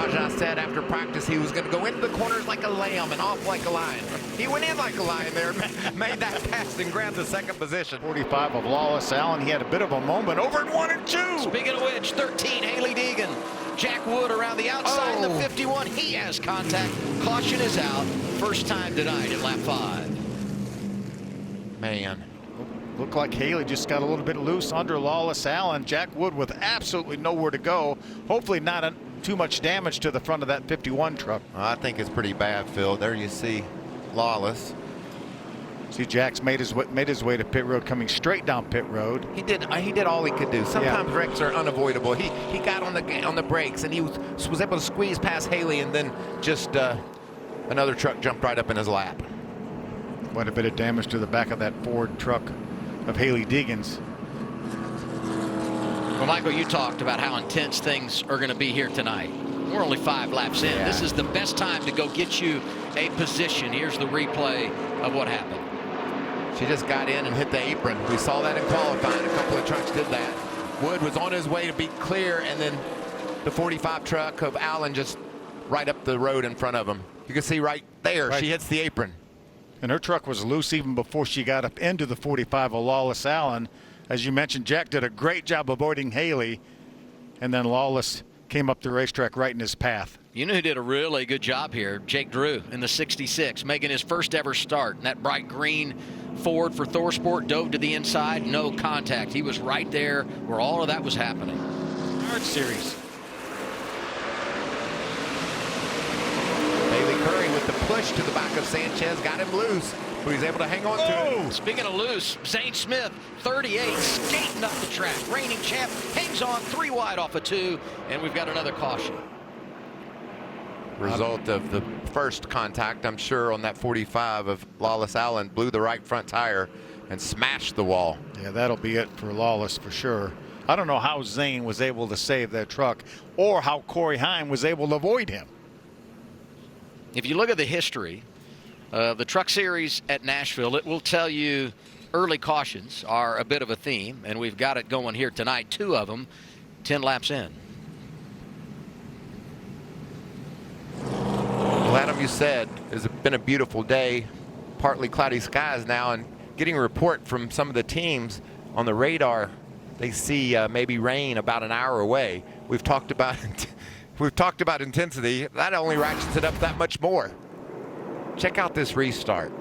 Rajah said after practice he was going to go into the corners like a lamb and off like a lion. He went in like a lion there, made that pass and grabbed the second position. 45 of Lawless Alan. He had a bit of a moment over at 1 and 2. Speaking of which, 13, Hailie Deegan. Jack Wood around the outside in the 51. He has contact. Caution is out. First time tonight at lap 5. Man. Looked like Hailie just got a little bit loose under Lawless Alan. Jack Wood with absolutely nowhere to go. Hopefully not too much damage to the front of that 51 truck. I think it's pretty bad, Phil. There you see Lawless. See, Jack's made his way to pit road, coming straight down pit road. He did all he could do. Sometimes wrecks are unavoidable. He got on the brakes and he was able to squeeze past Hailie, and then just another truck jumped right up in his lap. Quite a bit of damage to the back of that Ford truck of Hailie Deegan's. Well, Michael, you talked about how intense things are going to be here tonight. We're only 5 laps in. Yeah. This is the best time to go get you a position. Here's the replay of what happened. She just got in and hit the apron. We saw that in qualifying. A couple of trucks did that. Wood was on his way to be clear, and then the 45 truck of Allen just right up the road in front of him. You can see right there, she hits the apron. And her truck was loose even before she got up into the 45 of Lawless Alan. As you mentioned, Jack did a great job avoiding Hailie, and then Lawless came up the racetrack right in his path. You know who did a really good job here? Jake Drew in the 66, making his first ever start. And that bright green Ford for ThorSport dove to the inside, no contact. He was right there where all of that was happening. Hard series. Bailey Curry with the push to the back of Sanchez got him loose, but he's able to hang on to it. Speaking of loose, Zane Smith, 38, skating up the track. Reigning champ hangs on 3 wide off of 2, and we've got another caution. Result of the first contact, I'm sure, on that 45 of Lawless Alan, blew the right front tire and smashed the wall. Yeah, that'll be it for Lawless for sure. I don't know how Zane was able to save that truck or how Corey Heim was able to avoid him. If you look at the history of the Truck Series at Nashville, it will tell you early cautions are a bit of a theme, and we've got it going here tonight, 2 of them, 10 laps in. Well, Adam, you said it's been a beautiful day, partly cloudy skies now, and getting a report from some of the teams on the radar, they see maybe rain about an hour away. We've talked about intensity. That only ratchets it up that much more. Check out this restart.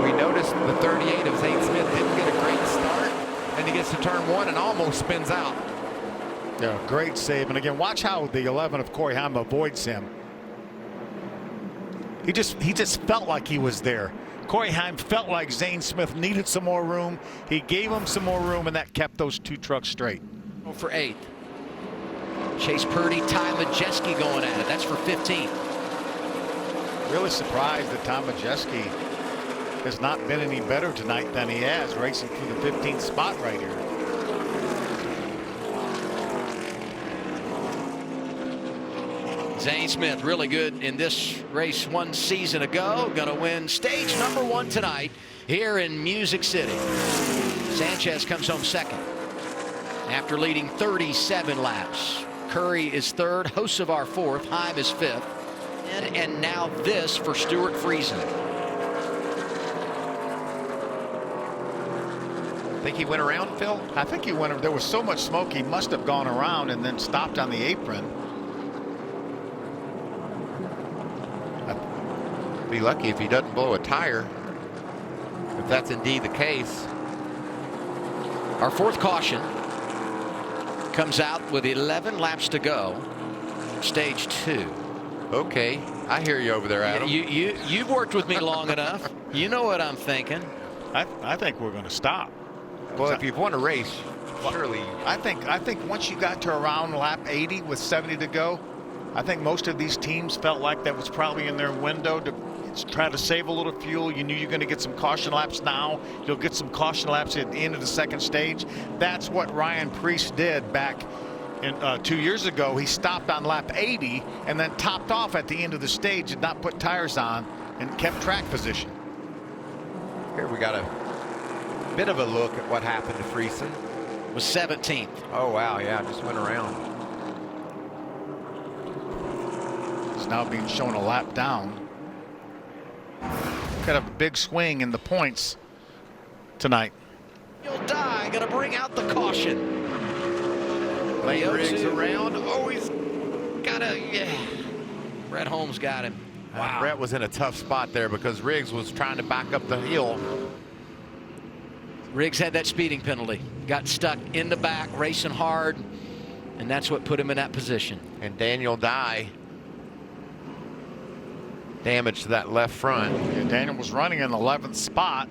We noticed the 38 of Zane Smith didn't get a great start, and he gets to turn 1 and almost spins out. Yeah, great save. And again, watch how the 11 of Corey Heim avoids him. He just felt like he was there. Corey Heim felt like Zane Smith needed some more room. He gave him some more room, and that kept those 2 trucks straight. For 8th. Chase Purdy, Ty Majeski going at it. That's for 15th. Really surprised that Tom Majeski has not been any better tonight than he has, racing through the 15th spot right here. Zane Smith really good in this race 1 season ago. Going to win stage number 1 tonight here in Music City. Sanchez comes home 2nd after leading 37 laps. Curry is 3rd, Hocevar 4th, Heim is 5th, and now this for Stuart Friesen. Think he went around, Phil? I think he went. There was so much smoke, he must have gone around and then stopped on the apron. Be lucky if he doesn't blow a tire, if that's indeed the case. Our 4th caution comes out with 11 laps to go, stage 2. Okay, I hear you over there, Adam. You've worked with me long enough. You know what I'm thinking. I think we're going to stop. Well, if you've won a race, surely. I think once you got to around lap 80 with 70 to go, I think most of these teams felt like that was probably in their window to try to save a little fuel. You knew you're going to get some caution laps now. You'll get some caution laps at the end of the 2nd stage. That's what Ryan Preece did back in 2 years ago. He stopped on lap 80 and then topped off at the end of the stage, did not put tires on, and kept track position. Here we got a bit of a look at what happened to Friesen. was 17th. Oh, wow, yeah, just went around. He's now being shown a lap down. Got a big swing in the points tonight. You'll die. Going to bring out the caution. Lane Riggs around. Oh, he's got a, yeah. Brett Holmes got him. Wow. Brett was in a tough spot there because Riggs was trying to back up the hill. Riggs had that speeding penalty. Got stuck in the back, racing hard, and that's what put him in that position. And Daniel Dye damage to that left front. And Daniel was running in the 11th spot.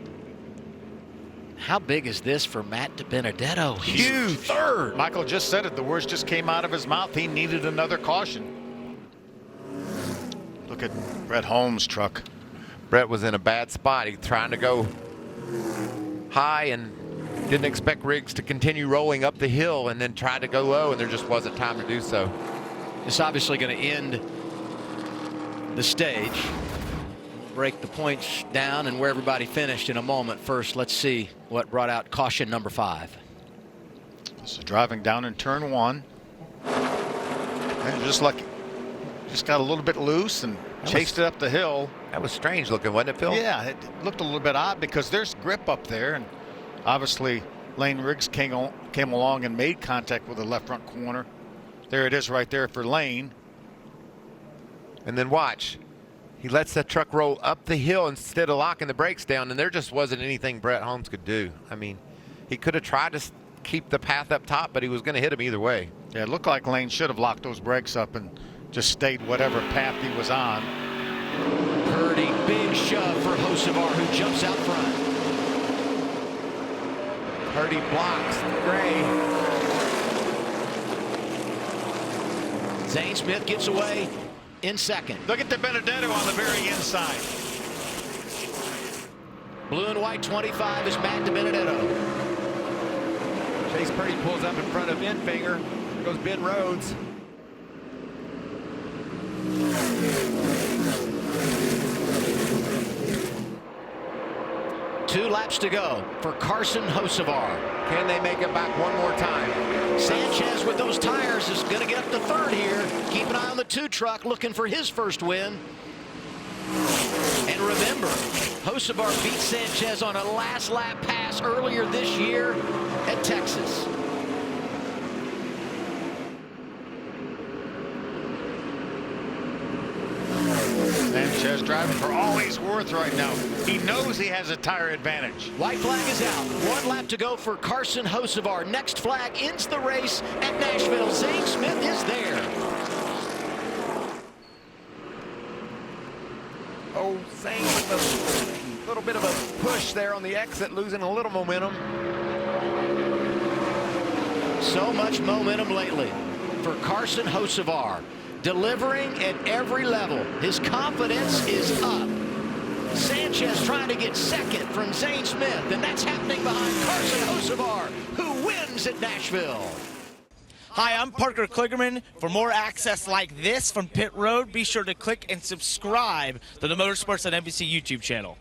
How big is this for Matt DiBenedetto? Huge. Third. Michael just said it. The words just came out of his mouth. He needed another caution. Look at Brett Holmes' truck. Brett was in a bad spot. He's trying to go high and didn't expect Riggs to continue rolling up the hill, and then tried to go low, and there just wasn't time to do so. It's obviously going to end the stage, break the points down, and where everybody finished in a moment. First, let's see what brought out caution number 5. So driving down in turn 1, and just got a little bit loose and chased it up the hill. That was strange looking, wasn't it, Phil? Yeah, it looked a little bit odd because there's grip up there, and obviously Lane Riggs came along and made contact with the left front corner. There it is right there for Lane. And then watch. He lets that truck roll up the hill instead of locking the brakes down, and there just wasn't anything Brett Holmes could do. I mean, he could have tried to keep the path up top, but he was going to hit him either way. Yeah, it looked like Lane should have locked those brakes up and just stayed whatever path he was on. Purdy, big shove for Hocevar, who jumps out front. Purdy blocks Gray. Zane Smith gets away in second. Look at DiBenedetto on the very inside. Blue and white 25 is Matt DiBenedetto. Chase Purdy pulls up in front of Enfinger. There goes Ben Rhodes. Two laps to go for Carson Hocevar. Can they make it back one more time? Sanchez with those tires is going to get up to third here. Keep an eye on the 2 truck looking for his first win. And remember, Hocevar beat Sanchez on a last lap pass earlier this year at Texas. Sanchez driving for all he's worth right now. He knows he has a tire advantage. White flag is out. 1 lap to go for Carson Hocevar. Next flag ends the race at Nashville. Zane Smith is there. Oh, Zane with a little bit of a push there on the exit, losing a little momentum. So much momentum lately for Carson Hocevar. Delivering at every level. His confidence is up. Sanchez trying to get second from Zane Smith, and that's happening behind Carson Hocevar, who wins at Nashville. Hi, I'm Parker Kligerman. For more access like this from Pit Road, be sure to click and subscribe to the Motorsports on NBC YouTube channel.